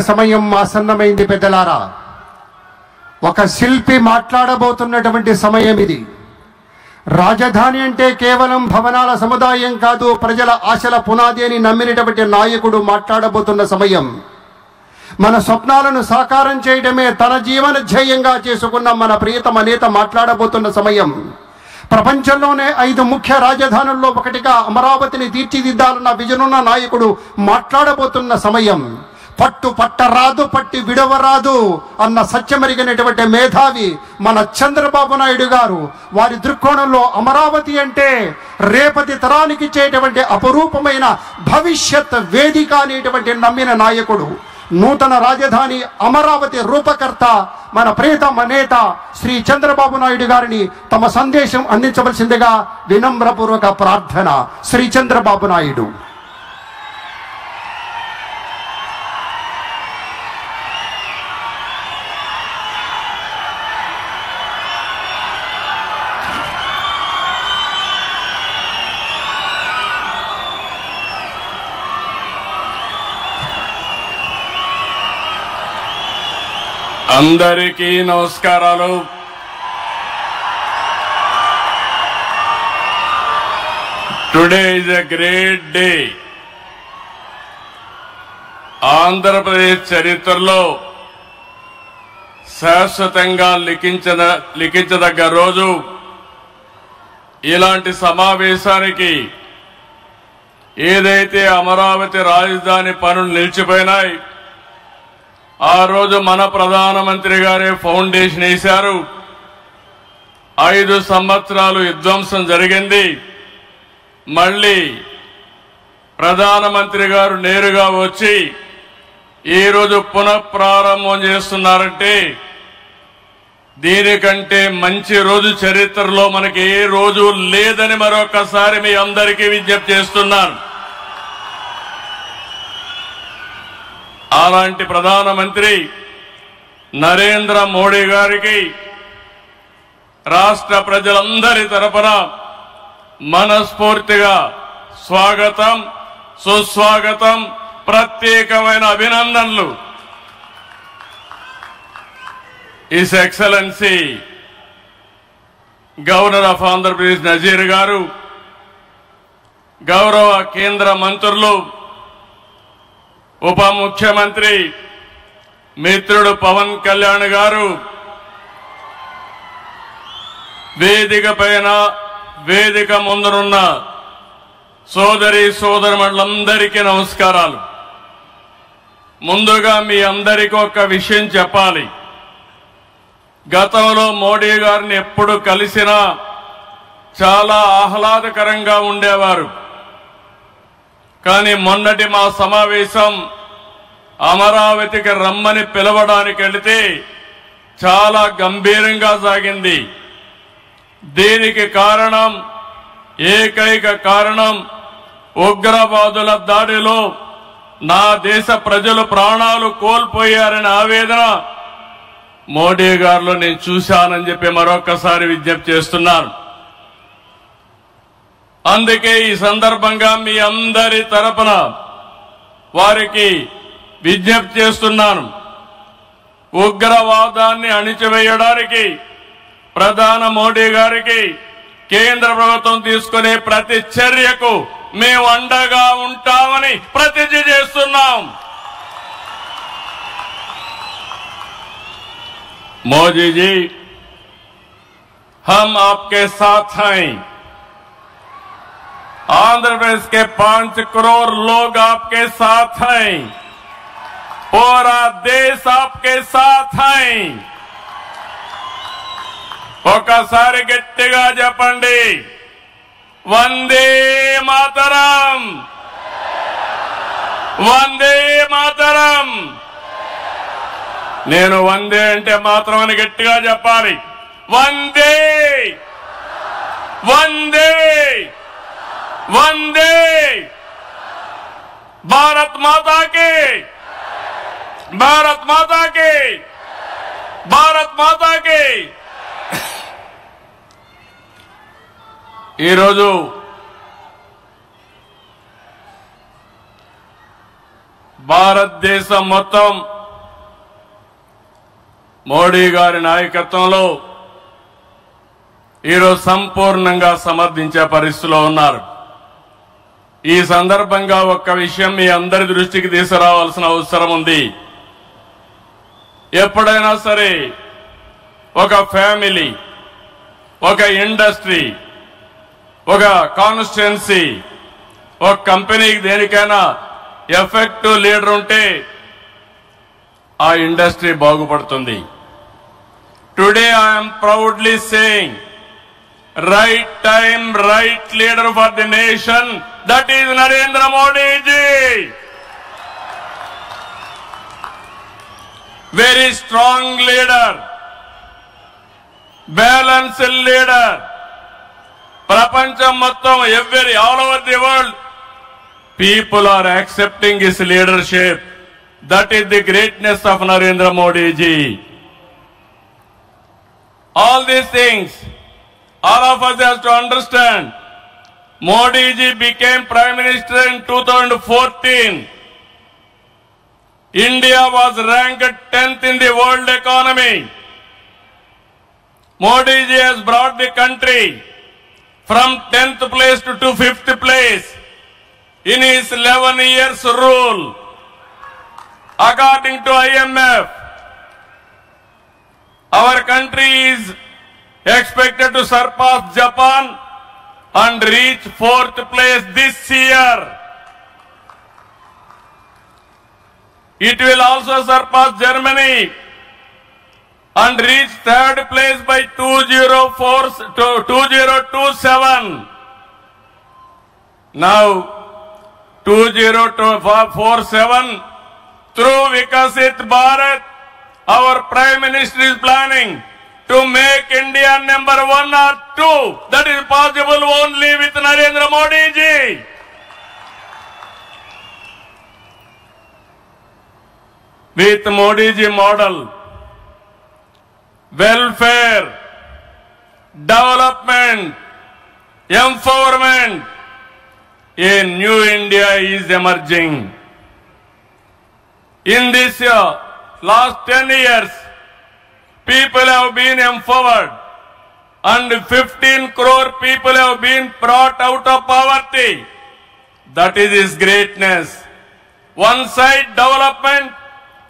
సమయం ఆసన్నమైంది పెద్దలారా. ఒక శిల్పి మాట్లాడబోతున్నటువంటి సమయం ఇది. రాజధాని అంటే కేవలం భవనాల సముదాయం కాదు, ప్రజల ఆశల పునాది అని నమ్మినటువంటి నాయకుడు మాట్లాడబోతున్న సమయం. మన స్వప్నాలను సాకారం చేయడమే తన జీవన ధ్యేయంగా చేసుకున్న మన ప్రియతమ నేత మాట్లాడబోతున్న సమయం. ప్రపంచంలోనే 5 ముఖ్య రాజధానుల్లో ఒకటిగా అమరావతిని తీర్చిదిద్దాలన్న విజనున్న నాయకుడు మాట్లాడబోతున్న సమయం. పట్టు పట్టరాదు, పట్టి విడవరాదు అన్న సత్యమరిగినటువంటి మేధావి మన చంద్రబాబు నాయుడు గారు. వారి దృక్కోణంలో అమరావతి అంటే రేపటి తరానికి ఇచ్చేటువంటి అపరూపమైన భవిష్యత్ వేదిక అనేటువంటి నమ్మిన నాయకుడు. నూతన రాజధాని అమరావతి రూపకర్త మన ప్రియతమ నేత శ్రీ చంద్రబాబు నాయుడు గారిని తమ సందేశం అందించవలసిందిగా వినమ్రపూర్వక ప్రార్థన. శ్రీ చంద్రబాబు నాయుడు. అందరికీ నమస్కారాలు. Today is a great day. Andhra Pradesh చరిత్రలో శాశ్వతంగా లిఖించదగ్గ రోజు. ఇలాంటి సమావేశానికి ఏదైతే అమరావతి రాజధాని పనులు నిలిచిపోయినాయి, ఆ రోజు మన ప్రధానమంత్రి గారే ఫౌండేషన్ వేశారు. 5 సంవత్సరాలు విధ్వంసం జరిగింది. మళ్ళీ ప్రధానమంత్రి గారు నేరుగా వచ్చి ఈరోజు పునఃప్రారంభం చేస్తున్నారంటే దీనికంటే మంచి రోజు చరిత్రలో మనకి ఏ రోజు లేదని మరొకసారి మీ అందరికీ విజ్ఞప్తి చేస్తున్నాను. అలాంటి ప్రధానమంత్రి నరేంద్ర మోడీ గారికి రాష్ట్ర ప్రజలందరి తరపున మనస్ఫూర్తిగా స్వాగతం, సుస్వాగతం, ప్రత్యేకమైన అభినందనలు. His excellency governor of Andhra Pradesh Nazir గారు, గౌరవ కేంద్ర మంత్రులు, ఉప ముఖ్యమంత్రి మిత్రుడు పవన్ కళ్యాణ్ గారు, వేదిక పైన వేదిక ముందునున్న సోదరి సోదరులందరికీ నమస్కారాలు. ముందుగా మీ అందరికీ ఒక విషయం చెప్పాలి. గతంలో మోడీ గారిని ఎప్పుడు కలిసినా చాలా ఆహ్లాదకరంగా ఉండేవారు. కానీ మొన్నటి మా సమావేశం అమరావతికి రమ్మని పిలవడానికి వెళితే చాలా గంభీరంగా సాగింది. దీనికి కారణం, ఏకైక కారణం, ఉగ్రవాదుల దాడిలో నా దేశ ప్రజలు ప్రాణాలు కోల్పోయారనే ఆవేదన మోడీ గారిలో నేను చూశానని చెప్పి మరొకసారి విజ్ఞప్తి చేస్తున్నాను. అందుకే ఈ సందర్భంగా మీ అందరి తరపున వారికి విజ్ఞప్తి చేస్తున్నాను. ఉగ్రవాదాన్ని అణిచివేయడానికి ప్రధాని మోడీ గారికి కేంద్ర ప్రభుత్వం తీసుకునే ప్రతి చర్యకు మేము అండగా ఉంటామని ప్రతిజ్ఞ చేస్తున్నాం. మోదీ जी, हम आपके साथ हैं. आंध्र प्रदेश के 5 करोड़ लोग आपके साथ हैं. पूरा देश आपके साथ है. ఒకసారి గట్టిగా చెప్పండి, వందే మాతరం, వందే మాతరం. నేను వందే అంటే మాత్రం అని గట్టిగా చెప్పాలి. వందే వందే వందే. భారత్ మాతా కి, భారత్ మాతా కి, భారత్ మాతా కి. ఈరోజు భారతదేశం మొత్తం మోడీ గారి నాయకత్వంలో ఈరోజు సంపూర్ణంగా సమర్థించే పరిస్థితిలో ఉన్నారు. ఈ సందర్భంగా ఒక్క విషయం మీ అందరి దృష్టికి తీసుకురావాల్సిన అవసరం ఉంది. ఎప్పుడైనా సరే ఒక ఫ్యామిలీ, ఒక ఇండస్ట్రీ, ఒక కాన్స్టిట్యుయెన్సీ, ఒక కంపెనీకి దేనికైనా ఎఫెక్టివ్ లీడర్ ఉంటే ఆ ఇండస్ట్రీ బాగుపడుతుంది. Today I'm proudly saying right time, right leader for the nation. That is Narendra Modi ji. Very strong leader, balanced leader. Prapancham mottam, all over the world, people are accepting his leadership. That is the greatness of Narendra Modi ji. All these things, all of us have to understand. Modi ji became Prime Minister in 2014. India was ranked 10th in the world economy. Modi ji has brought the country from 10th place to 5th place in his 11 years rule. According to IMF, our country is expected to surpass Japan and reach 4th place this year. It will also surpass Germany and reach 3rd place by 2027. Now 2047, through Vikasit Bharat, our Prime Minister is planning to make India number 1 or 2. That is possible only with Narendra Modi ji. With Modi ji model, welfare, development, empowerment, a new India is emerging. In this last 10 years, people have been empowered and 15 crore people have been brought out of poverty. That is his greatness. One side development,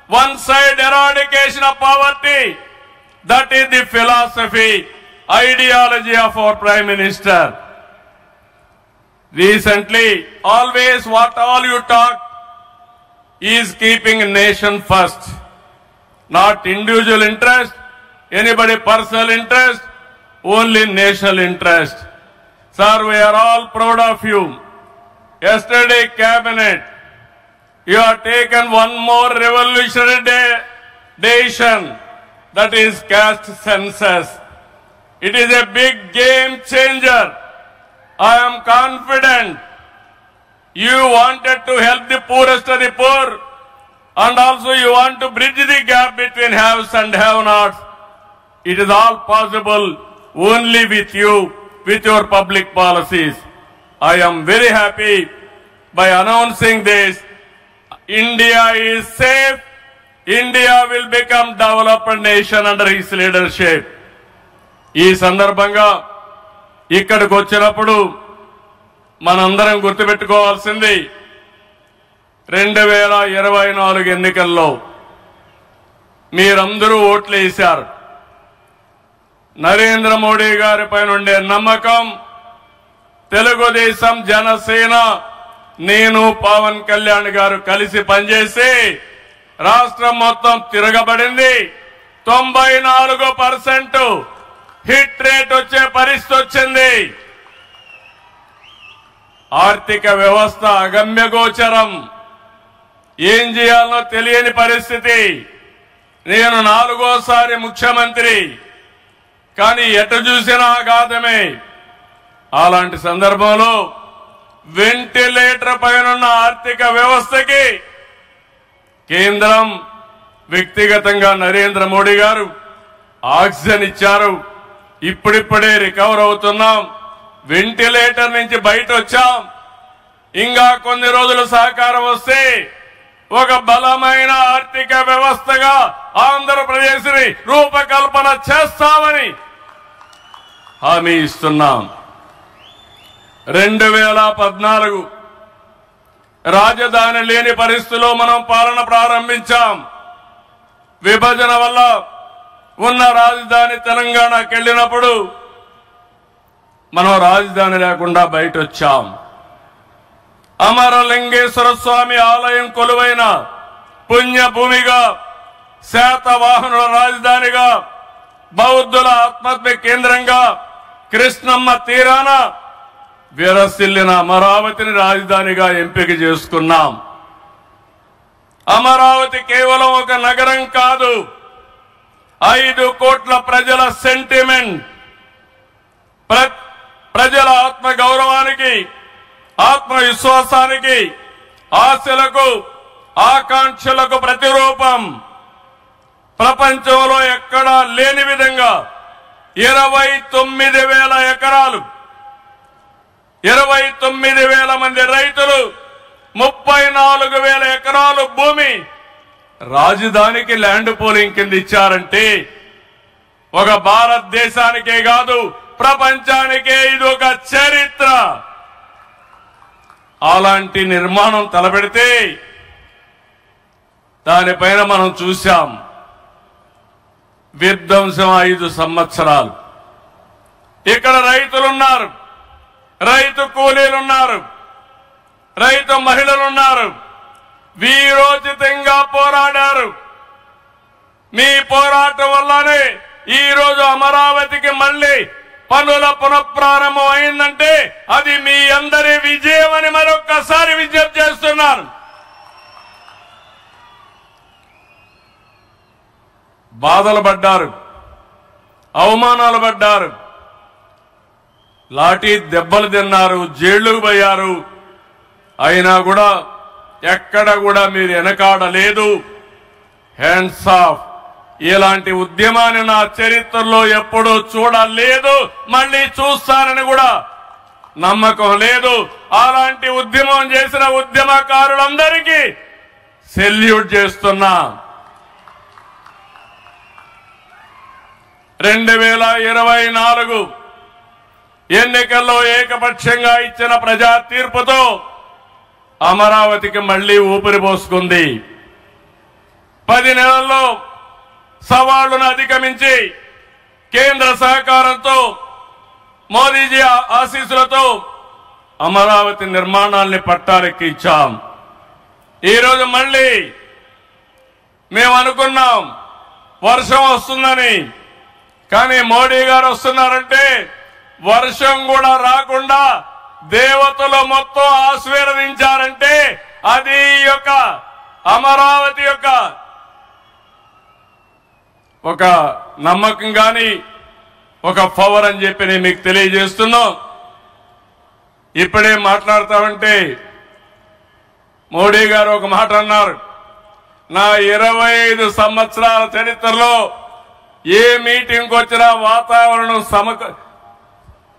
one side eradication of poverty. That is the philosophy, ideology of our Prime Minister. Recently, always what all you talk is keeping nation first, not individual interest, anybody personal interest, only national interest. Sir, we are all proud of you. Yesterday cabinet, you have taken one more revolutionary decision, that is caste census. It is a big game changer. I am confident you wanted to help the poorest of the poor, and also you want to bridge the gap between haves and have-nots. It is all possible only with you, with your public policies. I am very happy by announcing this. India is safe. India will become developed nation under his leadership. ఈ సందర్భంగా ఇక్కడికి వచ్చినప్పుడు మనందరం గుర్తుపెట్టుకోవాల్సింది 2024 ఎన్నికల్లో మీరందరూ ఓట్లు వేశారు. నరేంద్ర మోడీ గారి పైన ఉండే నమ్మకం, తెలుగుదేశం, జనసేన, నేను, పవన్ కళ్యాణ్ గారు కలిసి పనిచేసి రాష్ట్రం మొత్తం తిరగబడింది. 94% హిట్ రేట్ వచ్చే పరిస్థితి వచ్చింది. ఆర్థిక వ్యవస్థ అగమ్యగోచరం, ఏం చేయాలనో తెలియని పరిస్థితి. నేను 4వ ముఖ్యమంత్రి, కానీ ఎటు చూసినా ఆఘాతమే. అలాంటి సందర్భంలో వెంటిలేటర్ పైనున్న ఆర్థిక వ్యవస్థకి కేంద్రం వ్యక్తిగతంగా నరేంద్ర మోడీ గారు ఆక్సిజన్ ఇచ్చారు. ఇప్పుడిప్పుడే రికవర్ అవుతున్నాం. వెంటిలేటర్ నుంచి బయట వచ్చాం. ఇంకా కొన్ని రోజులు సహకారం వస్తే ఒక బలమైన ఆర్థిక వ్యవస్థగా ఆంధ్రప్రదేశ్ని రూపకల్పన చేస్తామని హామీ ఇస్తున్నాం. 2014 రాజధాని లేని పరిస్థితిలో మనం పాలన ప్రారంభించాం. విభజన వల్ల ఉన్న రాజధాని తెలంగాణకి వెళ్ళినప్పుడు మనం రాజధాని లేకుండా బయట వచ్చాం. అమరలింగేశ్వర స్వామి ఆలయం కొలువైన పుణ్యభూమిగా, శాతవాహనుల రాజధానిగా, బౌద్ధుల ఆత్మహత్య కేంద్రంగా, కృష్ణమ్మ తీరాన విరసిల్లిన అమరావతిని రాజధానిగా ఎంపిక చేసుకున్నాం. అమరావతి కేవలం ఒక నగరం కాదు, 5 కోట్ల ప్రజల సెంటిమెంట్. ప్రజల ఆత్మ గౌరవానికి, ఆత్మవిశ్వాసానికి, ఆశలకు, ఆకాంక్షలకు ప్రతిరూపం. ప్రపంచంలో ఎక్కడా లేని విధంగా 29,000 ఎకరాలు, 29,000 మంది రైతులు, 34,000 ఎకరాలు భూమి రాజధానికి ల్యాండ్ పూలింగ్ కింద ఇచ్చారంటే ఒక భారతదేశానికే కాదు ప్రపంచానికే ఇది ఒక చరిత్ర. అలాంటి నిర్మాణం తలపెడితే దానిపైన మనం చూశాం విధ్వంసం 5 సంవత్సరాలు. ఇక్కడ రైతులున్నారు, రైతు కూలీలున్నారు, రైతు మహిళలున్నారు, వీరోచితంగా పోరాడారు. మీ పోరాటం వల్లనే ఈ రోజు అమరావతికి మళ్లీ పనుల పునఃప్రారంభం అయిందంటే అది మీ అందరి విజయం అని మరొక్కసారి విజ్ఞప్తి చేస్తున్నాను. బాధలు పడ్డారు, అవమానాలు పడ్డారు, లాఠీ దెబ్బలు తిన్నారు, జైళ్లకు పోయారు. అయినా కూడా ఎక్కడ కూడా మీరు వెనకాడలేదు. Hands of. ఇలాంటి ఉద్యమాన్ని నా చరిత్రలో ఎప్పుడూ చూడలేదు, మళ్ళీ చూస్తానని కూడా నమ్మకం లేదు. అలాంటి ఉద్యమం చేసిన ఉద్యమకారులందరికీ సెల్యూట్ చేస్తున్నా. 2024 ఎన్నికల్లో ఏకపక్షంగా ఇచ్చిన ప్రజా తీర్పుతో అమరావతికి మళ్లీ ఊపిరి పోసుకుంది. 10 నెలల్లో సవాళ్లను అధిగమించి కేంద్ర సహకారంతో, మోదీజీ ఆశీస్సులతో అమరావతి నిర్మాణాన్ని పట్టాలెక్కించాం. ఈరోజు మళ్లీ మేము అనుకున్నాం వర్షం వస్తుందని, కానీ మోడీ గారు వస్తున్నారంటే వర్షం కూడా రాకుండా దేవతలు మొత్తం ఆశీర్వదించారంటే అది ఈ యొక్క అమరావతి యొక్క ఒక నమ్మకం గాని ఒక పవర్ అని చెప్పి నేను మీకు తెలియజేస్తున్నాం. ఇప్పుడే మాట్లాడతామంటే మోడీ గారు ఒక మాట అన్నారు, నా 25 సంవత్సరాల చరిత్రలో ఏ మీటింగ్ వచ్చినా వాతావరణం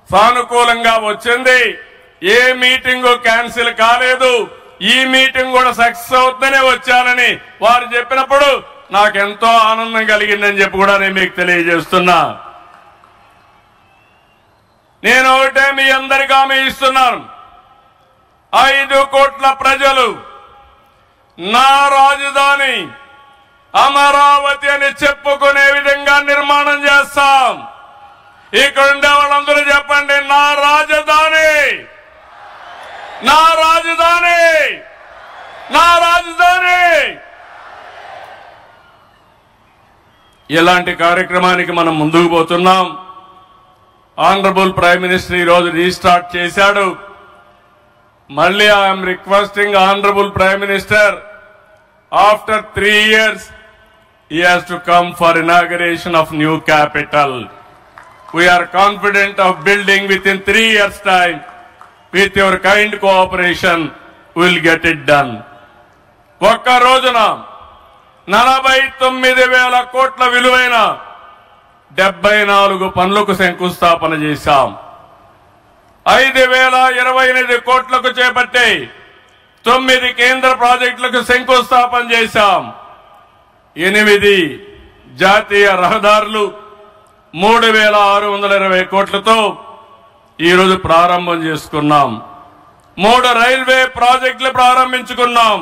సానుకూలంగా వచ్చింది, ఏ మీటింగ్ క్యాన్సిల్ కాలేదు, ఈ మీటింగ్ కూడా సక్సెస్ అవుతుందనే వచ్చానని వారు చెప్పినప్పుడు నాకెంతో ఆనందం కలిగిందని చెప్పి కూడా నేను మీకు తెలియజేస్తున్నా. నేను ఒకటే మీ అందరికీ హామీ ఇస్తున్నాను, 5 కోట్ల ప్రజలు నా రాజధాని అమరావతి అని చెప్పుకునే విధంగా నిర్మాణం చేస్తాం. ఇక్కడ ఉండే వాళ్ళందరూ చెప్పండి, నా రాజధాని, నా రాజధాని, నా రాజధాని. ఇలాంటి కార్యక్రమానికి మనం ముందుకు పోతున్నాం. ఆనరబుల్ ప్రైమ్ మినిస్టర్ ఈ రోజు రీస్టార్ట్ చేశాడు. మళ్ళీ I'm requesting honourable prime minister, after 3 years he has to come for inauguration of new capital. We are confident of building within 3 years time. With your kind cooperation we will get it done. ఒక్క రోజున 49,000 కోట్ల విలువైన 74 పనులకు శంకుస్థాపన చేశాం. 5,028 కోట్లకు చేపట్టే 9 కేంద్ర ప్రాజెక్టులకు శంకుస్థాపన చేశాం. 8 జాతీయ రహదారులు 3,620 కోట్లతో ఈరోజు ప్రారంభం చేసుకున్నాం. 3 రైల్వే ప్రాజెక్టులు ప్రారంభించుకున్నాం.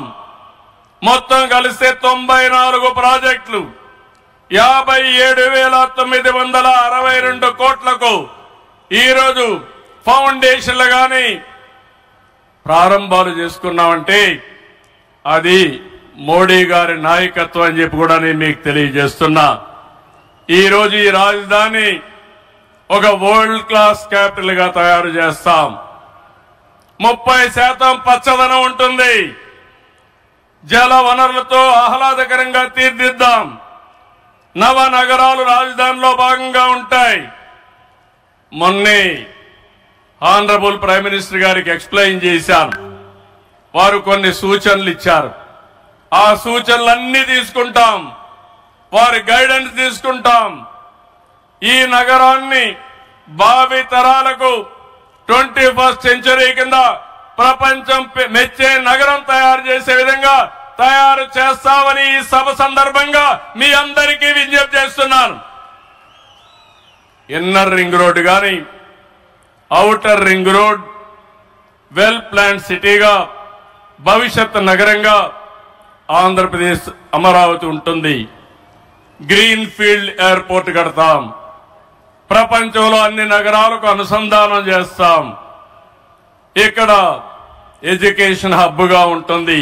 మొత్తం కలిస్తే 94 ప్రాజెక్టులు 57,962 కోట్లకు ఈరోజు ఫౌండేషన్లు గాని ప్రారంభాలు చేసుకున్నామంటే అది మోడీ గారి నాయకత్వం అని చెప్పి కూడా నేను మీకు తెలియజేస్తున్నా. ఈరోజు ఈ రాజధాని ఒక వరల్డ్ క్లాస్ క్యాపిటల్ గా తయారు చేస్తాం. 30% పచ్చదనం ఉంటుంది. జల వనరులతో ఆహ్లాదకరంగా తీర్చిదిద్దాం. నవ నగరాలు రాజధానిలో భాగంగా ఉంటాయి. మొన్నే ఆనరబుల్ ప్రైమ్ మినిస్టర్ గారికి ఎక్స్ప్లెయిన్ చేశాను. వారు కొన్ని సూచనలు ఇచ్చారు. ఆ సూచనలన్నీ తీసుకుంటాం. వారి గైడెన్స్ తీసుకుంటాం. ఈ నగరాన్ని భావి తరాలకు 21st సెంచరీ కింద ప్రపంచం మెచ్చే నగరం తయారు చేసే విధంగా తయారు చేస్తామని ఈ సభ సందర్భంగా మీ అందరికీ విజ్ఞప్తి చేస్తున్నాను. ఇన్నర్ రింగ్ రోడ్ గాని outer ring road well plan సిటీగా భవిష్యత్ నగరంగా ఆంధ్రప్రదేశ్ అమరావతి ఉంటుంది. గ్రీన్ ఫీల్డ్ ఎయిర్పోర్ట్ కడతాం. ప్రపంచంలో అన్ని నగరాలకు అనుసంధానం చేస్తాం. ఇక్కడ ఎడ్యుకేషన్ హబ్ గా ఉంటుంది.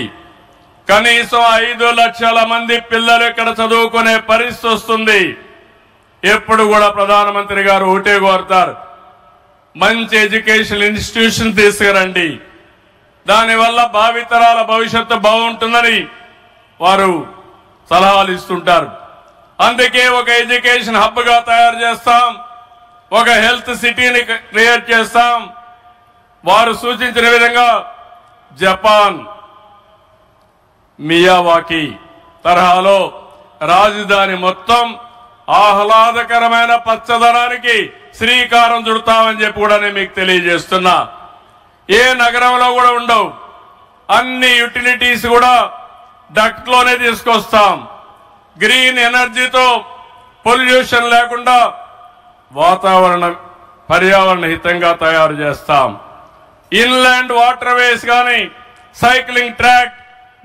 కనీసం 5 లక్షల మంది పిల్లలు ఇక్కడ చదువుకునే పరిస్థితి వస్తుంది. ఎప్పుడు కూడా ప్రధానమంత్రి గారు ఒకటే కోరుతారు, మంచి ఎడ్యుకేషన్ ఇన్స్టిట్యూషన్ తీసుకురండి, దానివల్ల భావితరాల భవిష్యత్తు బాగుంటుందని వారు సలహాలు ఇస్తుంటారు. అందుకే ఒక ఎడ్యుకేషన్ హబ్ గా తయారు చేస్తాం. ఒక హెల్త్ సిటీని క్రియేట్ చేస్తాం. వారు సూచించిన విధంగా జపాన్ మియావాకి తరహాలో రాజధాని మొత్తం ఆహ్లాదకరమైన పచ్చదనానికి శ్రీకారం చుడతామని చెప్పి కూడా నేను మీకు తెలియజేస్తున్నా. ఏ నగరంలో కూడా ఉండవు. అన్ని యుటిలిటీస్ కూడా డక్ట్ లోనే తీసుకొస్తాం. గ్రీన్ ఎనర్జీతో పొల్యూషన్ లేకుండా పర్యావరణ హితంగా తయారు చేస్తాం. ఇన్లాండ్ వాటర్ వేస్ గాని, cycling track,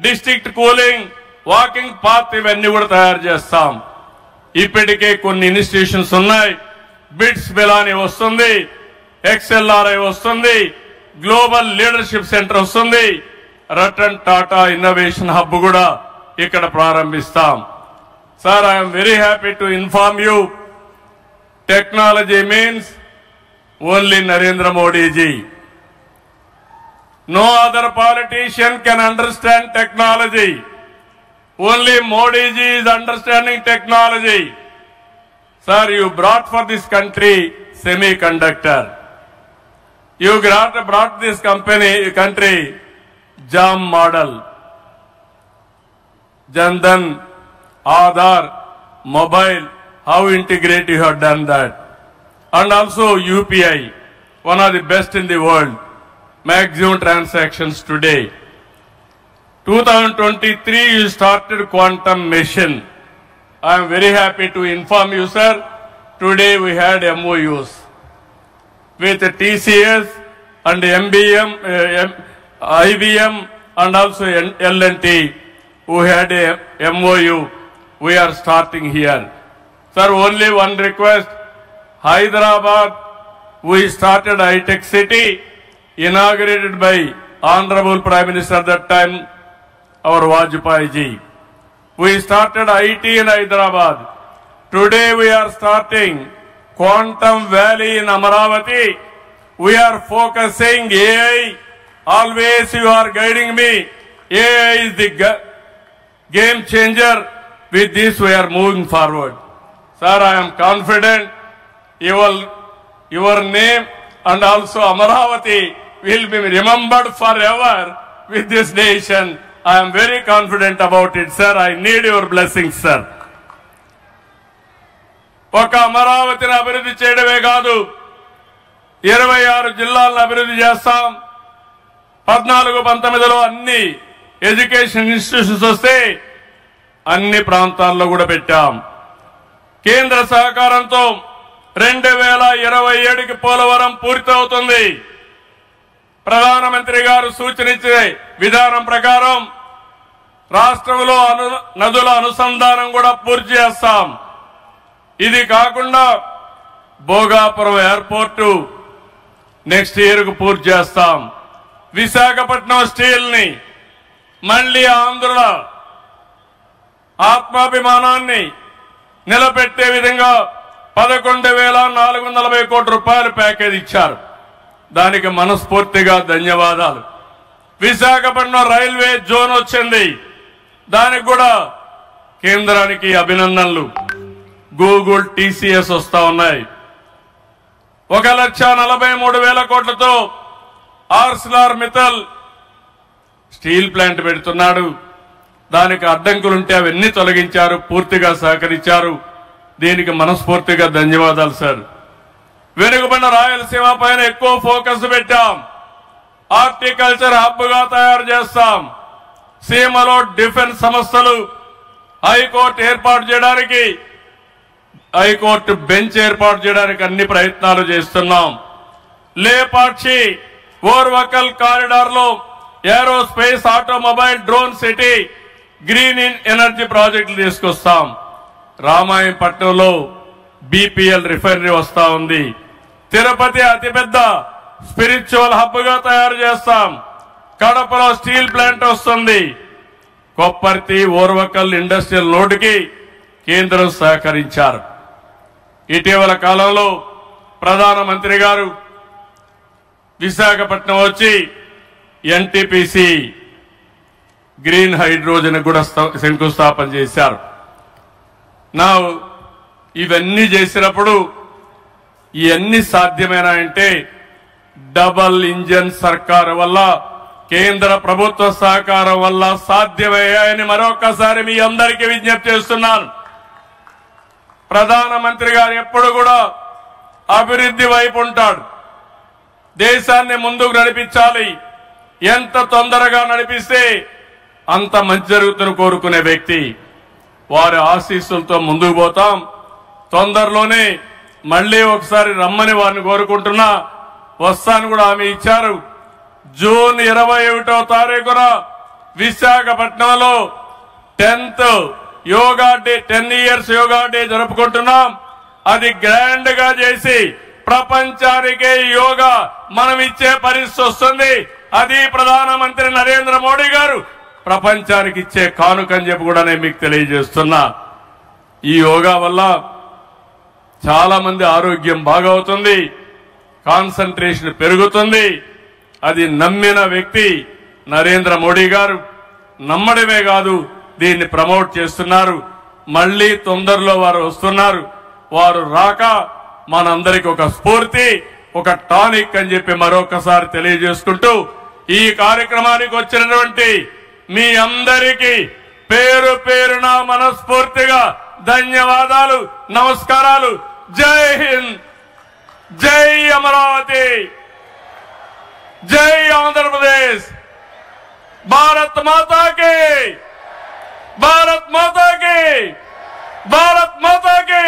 district cooling, walking path ఇవన్నీ కూడా తయారు చేస్తాం. ఇప్పటికే కొన్ని ఇన్స్టిట్యూషన్స్ ఉన్నాయి. బిట్స్ బిలాని వస్తుంది, XLRI వస్తుంది, గ్లోబల్ లీడర్షిప్ సెంటర్ వస్తుంది, రతన్ టాటా ఇన్నోవేషన్ హబ్ కూడా ఇక్కడ ప్రారంభిస్తాం. Sir, I'm very happy to inform you, technology means only Narendra Modi ji. No other politician can understand technology. Only Modi ji is understanding technology. Sir, you brought for this country semiconductor. You brought this country JAM model. Jandan, Aadhaar, mobile, how integrate you have done that. And also UPI, one of the best in the world. Maximum transactions today. 2023 you started quantum mission. I am very happy to inform you, sir. Today we had MOUs with TCS and MBM, IBM and also L&T who had a MOU. We are starting here. Sir, only one request. Hyderabad, we started high-tech city, inaugurated by Honorable Prime Minister at that time, our Vajpayee ji. We started IT in Hyderabad. Today we are starting Quantum Valley in Amaravati. We are focusing AI. Always you are guiding me. AI is the game changer. With this we are moving forward. Sir, I am confident your name and also Amaravati will be remembered forever with this nation. I am very confident about it, sir. I need your blessings, sir. ఒక అమరావతిని అభివృద్ధి చేయడమే కాదు, 26 జిల్లాలను అభివృద్ధి చేస్తాం. 14-19లో అన్ని education institutions వస్తే అన్ని ప్రాంతాల్లో కూడా పెట్టాం. కేంద్ర సహకారంతో 2027కి పోలవరం పూర్తవుతుంది. ప్రధానమంత్రి గారు సూచనిచ్చే విధానం ప్రకారం రాష్ట్రంలో నదుల అనుసంధానం కూడా పూర్తి చేస్తాం. ఇది కాకుండా భోగాపురం ఎయిర్పోర్టు నెక్స్ట్ ఇయర్ కు పూర్తి చేస్తాం. విశాఖపట్నం స్టీల్ ని మళ్లీ ఆంధ్రుల ఆత్మాభిమానాన్ని నిలబెట్టే విధంగా 11,440 కోట్ల రూపాయల ప్యాకేజ్ ఇచ్చారు. దానికి మనస్ఫూర్తిగా ధన్యవాదాలు. విశాఖపట్నం రైల్వే జోన్ వచ్చింది, దానికి కూడా కేంద్రానికి అభినందనలు. గూగుల్, టీసీఎస్ వస్తా ఉన్నాయి. 1,43,000 కోట్లతో ఆర్సిలార్ మిత్తల్ స్టీల్ ప్లాంట్ పెడుతున్నాడు. దానికి అడ్డంకులుంటే అవన్నీ తొలగించారు, పూర్తిగా సహకరించారు. దీనికి మనస్ఫూర్తిగా ధన్యవాదాలు సార్. వెనుకబడిన రాయలసీమ పైన ఎక్కువ ఫోకస్ పెట్టాం. హార్టికల్చర్ హబ్ గా తయారు చేస్తాం. సీమలో డిఫెన్స్ సంస్థలు, హైకోర్టు ఏర్పాటు చేయడానికి, హైకోర్టు బెంచ్ ఏర్పాటు చేయడానికి అన్ని ప్రయత్నాలు చేస్తున్నాం. లేపాక్షి ఓర్వకల్ కారిడార్ లో aerospace, automobile, drone city, green energy ప్రాజెక్టులు తీసుకొస్తాం. రామాయంపట్నంలో బీపీఎల్ రిఫైనరీ వస్తా ఉంది. తిరుపతి అతిపెద్ద స్పిరిచువల్ హబ్ గా తయారు చేస్తాం. కడపలో స్టీల్ ప్లాంట్ వస్తుంది. కొప్పర్తి, ఓర్వకల్ ఇండస్ట్రియల్ నోడ్కి కేంద్రం సహకరించారు. ఇటీవల కాలంలో ప్రధానమంత్రి గారు విశాఖపట్నం వచ్చి ఎన్టీపీసీ గ్రీన్ హైడ్రోజన్ కూడా శంకుస్థాపన చేశారు. ఇవన్నీ చేసినప్పుడు ఇవన్నీ సాధ్యమేనా డబల్ ఇంజన్ సర్కారు వల్ల, కేంద్ర ప్రభుత్వ సహకారం వల్ల సాధ్యమయ్యాయని మరొకసారి మీ అందరికీ విజ్ఞప్తి చేస్తున్నాను. ప్రధానమంత్రి గారు ఎప్పుడు కూడా అభివృద్ధి వైపు ఉంటాడు. దేశాన్ని ముందుకు నడిపించాలి. ఎంత తొందరగా నడిపిస్తే అంత మంచి జరుగుతుందని కోరుకునే వ్యక్తి. వారి ఆశీస్సులతో ముందుకు పోతాం. తొందరలోనే మళ్లీ ఒకసారి రమ్మని వారిని కోరుకుంటున్నా. వస్తాను కూడా హామీ ఇచ్చారు. జూన్ 21వ తారీఖున విశాఖపట్నంలో 10th yoga day, 10 years yoga day జరుపుకుంటున్నాం. అది గ్రాండ్ గా చేసి ప్రపంచానికే యోగా మనం ఇచ్చే పరిస్థితి వస్తుంది. అది ప్రధానమంత్రి నరేంద్ర మోడీ గారు ప్రపంచానికి ఇచ్చే కానుకని చెప్పి కూడా నేను మీకు తెలియజేస్తున్నా. ఈ యోగా వల్ల చాలా మంది ఆరోగ్యం బాగవుతుంది, కాన్సంట్రేషన్ పెరుగుతుంది. అది నమ్మిన వ్యక్తి నరేంద్ర మోడీ గారు. నమ్మడమే కాదు, దీన్ని ప్రమోట్ చేస్తున్నారు. మళ్లీ తొందరలో వారు వస్తున్నారు. వారు రాక మనందరికి ఒక స్ఫూర్తి, ఒక టానిక్ అని చెప్పి మరొకసారి తెలియజేసుకుంటూ ఈ కార్యక్రమానికి వచ్చినటువంటి మీ అందరికీ పేరు పేరున మనస్ఫూర్తిగా ధన్యవాదాలు, నమస్కారాలు. జై హింద్, జై అమరావతి, జై ఆంధ్రప్రదేశ్. భారత్ మాతా కి, భారత్ మాతా కి, భారత్ మాతా కి.